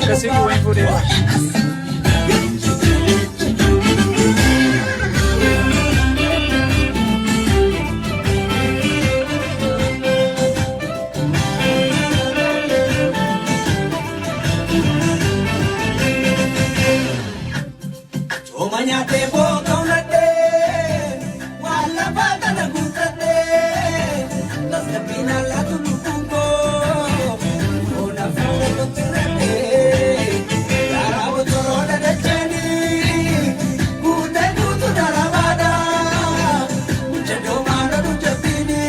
Kasi going for it. Omanya tebo kaunate, wala bata na gutate, las kapina la tulupungo, ona fule to tirate, karabo torona de cheni, kude kutu daravada, mucha domana mucha pini,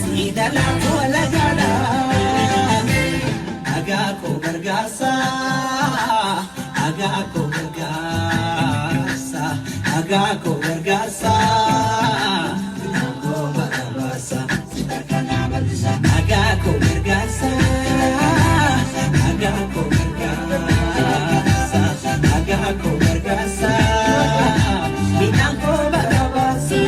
sida la kuala gada, aga ko gargasa, aga ko Agako vergasa, Agako vergasa, Agako vergasa, Agako vergasa, Agako vergasa, Binangko barabasa.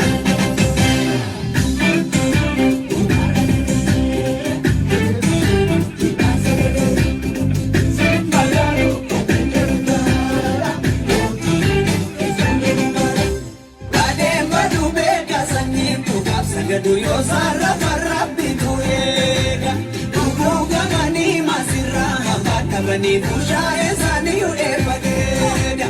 Gaduyo sara farabbi tuega, uguga mani masira hamata bani pusha esani ude bageda,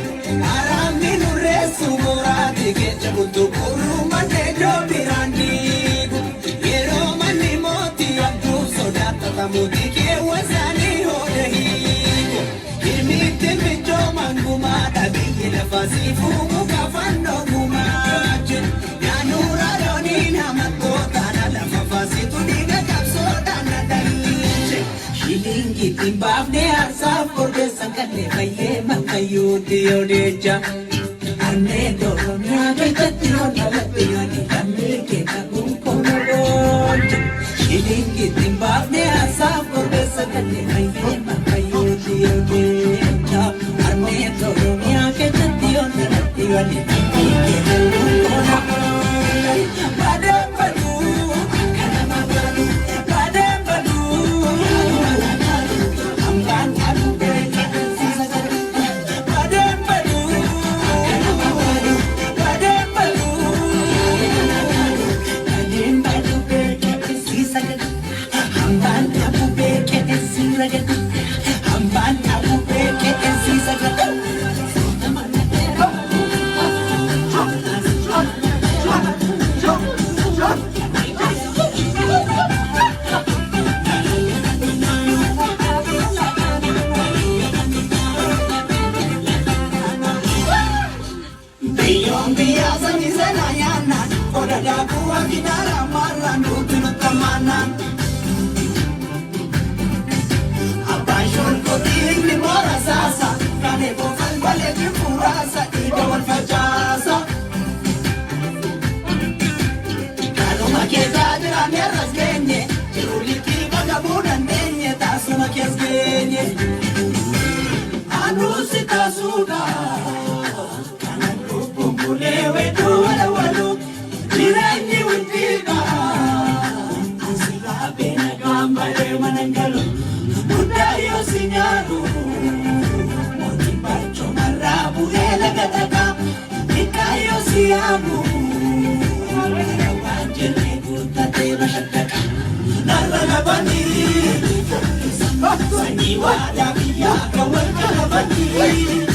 arami nure sumorati ke chabutu kuru mane jo birandigu, yero mani moti abdu sodata tamudi ke wasani hodehigu, kimite mijo manguma tabi nafasi fumu kafando gumaje, yanura donina Shilingi timbab ne arsa forge sankalle baye makayu dio deja arne doronya ke chatiro nalatiyo ni kammi ke kagum kono roja Shilingi timbab ne arsa forge sankalle baye makayu dio deja arne doronya ke chatiro nalatiyo ni kammi ke kagum kono roja Badam badu kanama badu badam badu Sanyiwa da biya kawal kalabani